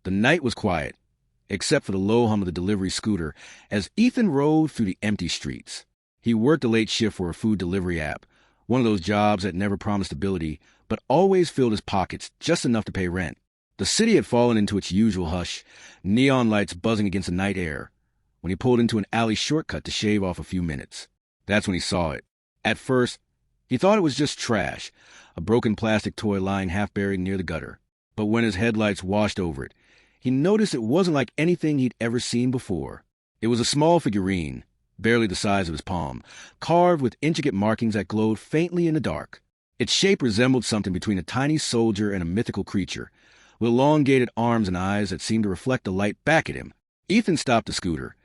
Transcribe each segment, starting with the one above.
The night was quiet, except for the low hum of the delivery scooter as Ethan rode through the empty streets. He worked a late shift for a food delivery app, one of those jobs that never promised stability, but always filled his pockets just enough to pay rent. The city had fallen into its usual hush, neon lights buzzing against the night air, when he pulled into an alley shortcut to shave off a few minutes. That's when he saw it. At first, he thought it was just trash, a broken plastic toy lying half-buried near the gutter. But when his headlights washed over it, he noticed it wasn't like anything he'd ever seen before. It was a small figurine, barely the size of his palm, carved with intricate markings that glowed faintly in the dark. Its shape resembled something between a tiny soldier and a mythical creature, with elongated arms and eyes that seemed to reflect the light back at him. Ethan stopped the scooter,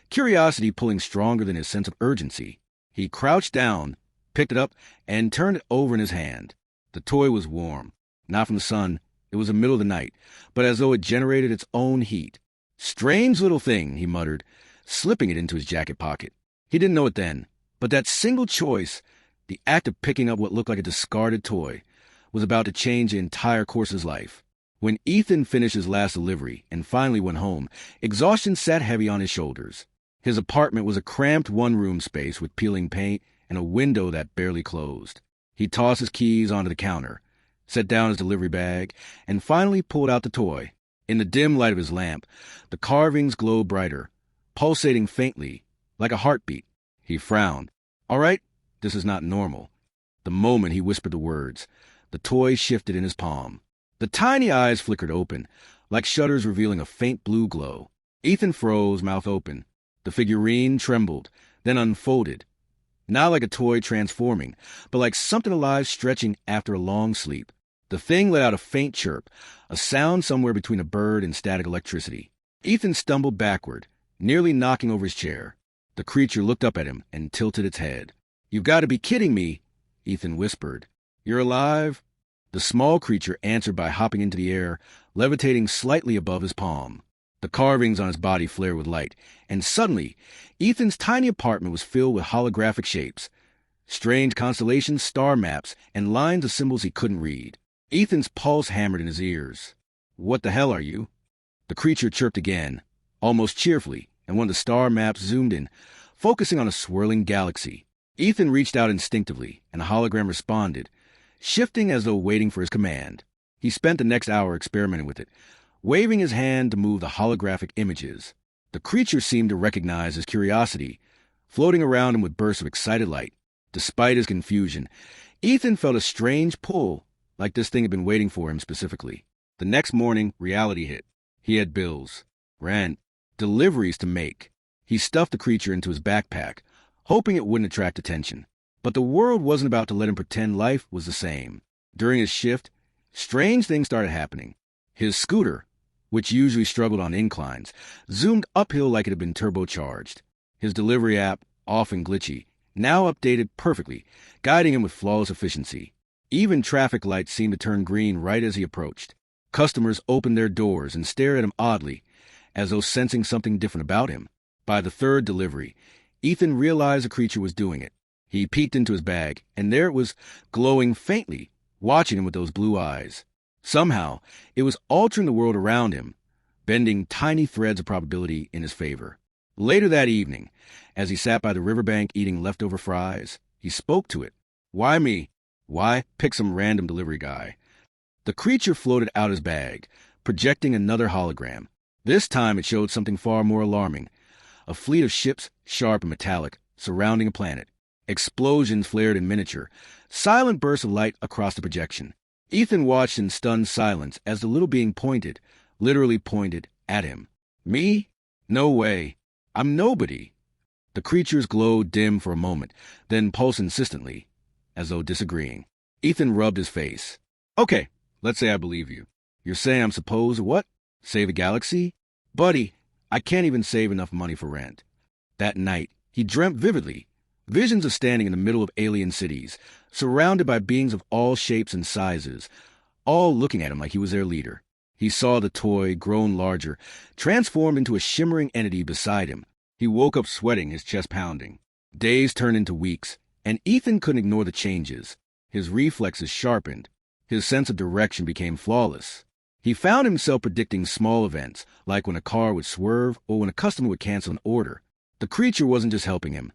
curiosity pulling stronger than his sense of urgency. He crouched down, picked it up, and turned it over in his hand. The toy was warm, not from the sun. It was the middle of the night, but as though it generated its own heat. "Strange little thing," he muttered, slipping it into his jacket pocket. He didn't know it then, but that single choice, the act of picking up what looked like a discarded toy, was about to change the entire course of his life. When Ethan finished his last delivery and finally went home, exhaustion sat heavy on his shoulders. His apartment was a cramped one-room space with peeling paint and a window that barely closed. He tossed his keys onto the counter, set down his delivery bag, and finally pulled out the toy. In the dim light of his lamp, the carvings glowed brighter, pulsating faintly, like a heartbeat. He frowned. All right, this is not normal. The moment he whispered the words, the toy shifted in his palm. The tiny eyes flickered open, like shutters revealing a faint blue glow. Ethan froze, mouth open. The figurine trembled, then unfolded, not like a toy transforming, but like something alive stretching after a long sleep. The thing let out a faint chirp, a sound somewhere between a bird and static electricity. Ethan stumbled backward, nearly knocking over his chair. The creature looked up at him and tilted its head. "You've got to be kidding me," Ethan whispered. "You're alive?" The small creature answered by hopping into the air, levitating slightly above his palm. The carvings on his body flared with light, and suddenly, Ethan's tiny apartment was filled with holographic shapes, strange constellations, star maps, and lines of symbols he couldn't read. Ethan's pulse hammered in his ears. "What the hell are you?" The creature chirped again, almost cheerfully, and one of the star maps zoomed in, focusing on a swirling galaxy. Ethan reached out instinctively, and the hologram responded, shifting as though waiting for his command. He spent the next hour experimenting with it, waving his hand to move the holographic images. The creature seemed to recognize his curiosity, floating around him with bursts of excited light. Despite his confusion, Ethan felt a strange pull, like this thing had been waiting for him specifically. The next morning, reality hit. He had bills, rent, deliveries to make. He stuffed the creature into his backpack, hoping it wouldn't attract attention. But the world wasn't about to let him pretend life was the same. During his shift, strange things started happening. His scooter, which usually struggled on inclines, zoomed uphill like it had been turbocharged. His delivery app, often glitchy, now updated perfectly, guiding him with flawless efficiency. Even traffic lights seemed to turn green right as he approached. Customers opened their doors and stared at him oddly, as though sensing something different about him. By the third delivery, Ethan realized the creature was doing it. He peeked into his bag, and there it was, glowing faintly, watching him with those blue eyes. Somehow, it was altering the world around him, bending tiny threads of probability in his favor. Later that evening, as he sat by the riverbank eating leftover fries, he spoke to it. "Why me? Why pick some random delivery guy?" The creature floated out his bag, projecting another hologram. This time it showed something far more alarming. A fleet of ships, sharp and metallic, surrounding a planet. Explosions flared in miniature, silent bursts of light across the projection. Ethan watched in stunned silence as the little being pointed, literally pointed, at him. "Me? No way. I'm nobody." The creature's glow dimmed for a moment, then pulsed insistently, as though disagreeing. Ethan rubbed his face. "Okay, let's say I believe you. You're saying I'm supposed to what? Save a galaxy? Buddy, I can't even save enough money for rent." That night, he dreamt vividly, visions of standing in the middle of alien cities, surrounded by beings of all shapes and sizes, all looking at him like he was their leader. He saw the toy, grown larger, transformed into a shimmering entity beside him. He woke up sweating, his chest pounding. Days turned into weeks, and Ethan couldn't ignore the changes. His reflexes sharpened. His sense of direction became flawless. He found himself predicting small events, like when a car would swerve or when a customer would cancel an order. The creature wasn't just helping him.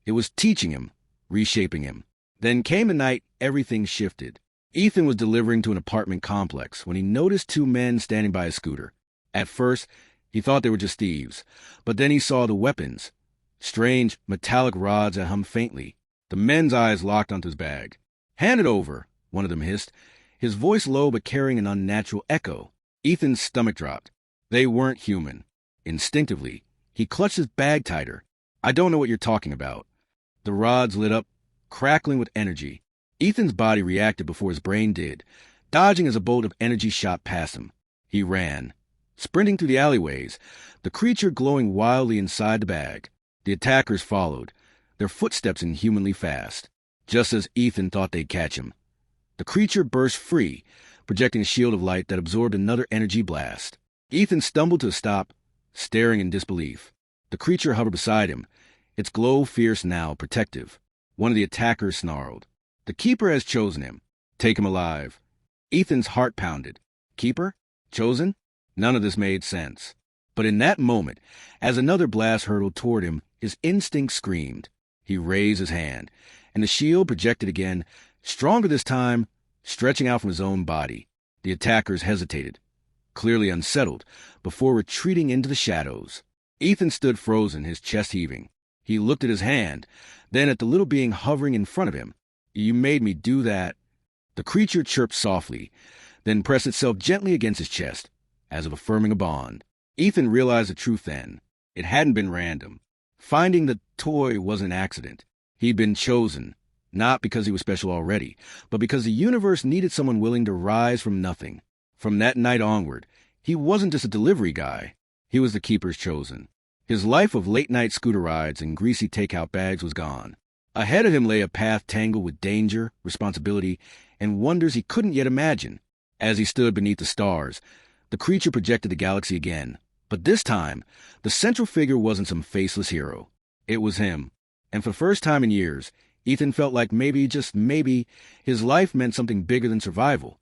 It was teaching him, reshaping him. Then came the night everything shifted. Ethan was delivering to an apartment complex when he noticed two men standing by a scooter. At first, he thought they were just thieves, but then he saw the weapons. Strange, metallic rods that hummed faintly. The men's eyes locked onto his bag. "Hand it over," one of them hissed, his voice low but carrying an unnatural echo. Ethan's stomach dropped. They weren't human. Instinctively, he clutched his bag tighter. "I don't know what you're talking about." The rods lit up, crackling with energy. Ethan's body reacted before his brain did, dodging as a bolt of energy shot past him. He ran, sprinting through the alleyways, the creature glowing wildly inside the bag. The attackers followed, their footsteps inhumanly fast, just as Ethan thought they'd catch him. The creature burst free, projecting a shield of light that absorbed another energy blast. Ethan stumbled to a stop, staring in disbelief. The creature hovered beside him, its glow fierce now, protective. One of the attackers snarled. "The Keeper has chosen him. Take him alive." Ethan's heart pounded. Keeper? Chosen? None of this made sense. But in that moment, as another blast hurtled toward him, his instinct screamed. He raised his hand, and the shield projected again, stronger this time, stretching out from his own body. The attackers hesitated, clearly unsettled, before retreating into the shadows. Ethan stood frozen, his chest heaving. He looked at his hand, then at the little being hovering in front of him. "You made me do that." The creature chirped softly, then pressed itself gently against his chest, as if affirming a bond. Ethan realized the truth then. It hadn't been random. Finding the toy wasn't an accident. He'd been chosen, not because he was special already, but because the universe needed someone willing to rise from nothing. From that night onward, he wasn't just a delivery guy. He was the Keeper's chosen. His life of late-night scooter rides and greasy takeout bags was gone. Ahead of him lay a path tangled with danger, responsibility, and wonders he couldn't yet imagine. As he stood beneath the stars, the creature projected the galaxy again. But this time, the central figure wasn't some faceless hero. It was him. And for the first time in years, Ethan felt like maybe, just maybe, his life meant something bigger than survival.